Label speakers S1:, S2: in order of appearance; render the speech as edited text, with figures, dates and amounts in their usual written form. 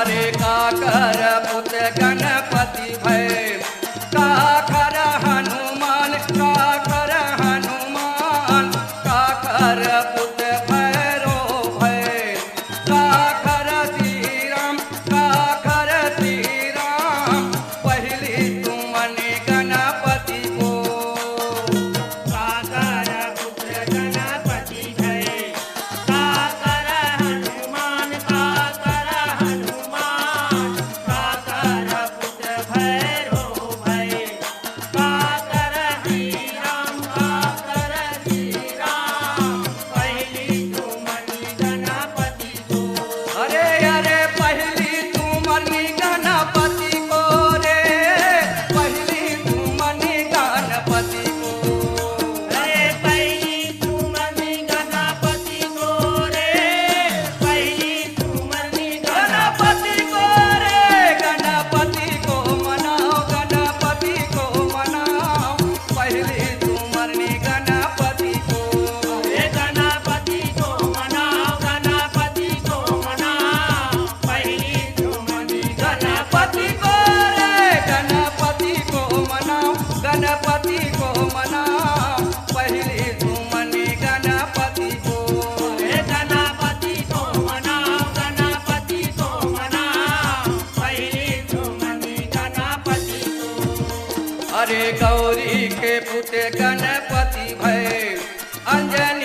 S1: अरे काकर पुत गणपति भय, काकर हनुमान, काकर हनुमान, काकर पुत भैरो भय, काकर श्री राम, काकर श्री राम, पहली तुमने गणपति को।
S2: काकर पुत्र गणपति भय, काकर हनुमान, काकर हनुमान, काकर पुत्र भैरो भय, काकर श्री राम, काकर श्री राम, पहली तुमनि गणपति को।
S1: अरे अरे पहली तुमनि गणपति को रे, पहली तुमनि गणपति को।
S2: अरे पहली तुमनि गणपति को रे, पहली तुमनि
S1: गणपति को रे, गणपति को मनाओ, गणपति को मनाओ, पहली तुमनि गणपति को।
S2: हे गणपति को मनाओ, गणपति को मनाओ, पहली तुमनि
S1: गणपति को रे, गणपति को मनाओ, गणपति को मनाओ, पहली तुमनि गणपति को।
S2: हे गणपति को मनाओ, गणपति को मनाओ, पहली तुमनि गणपति को।
S1: अरे गौरी के पुत गणपति भय, अंजन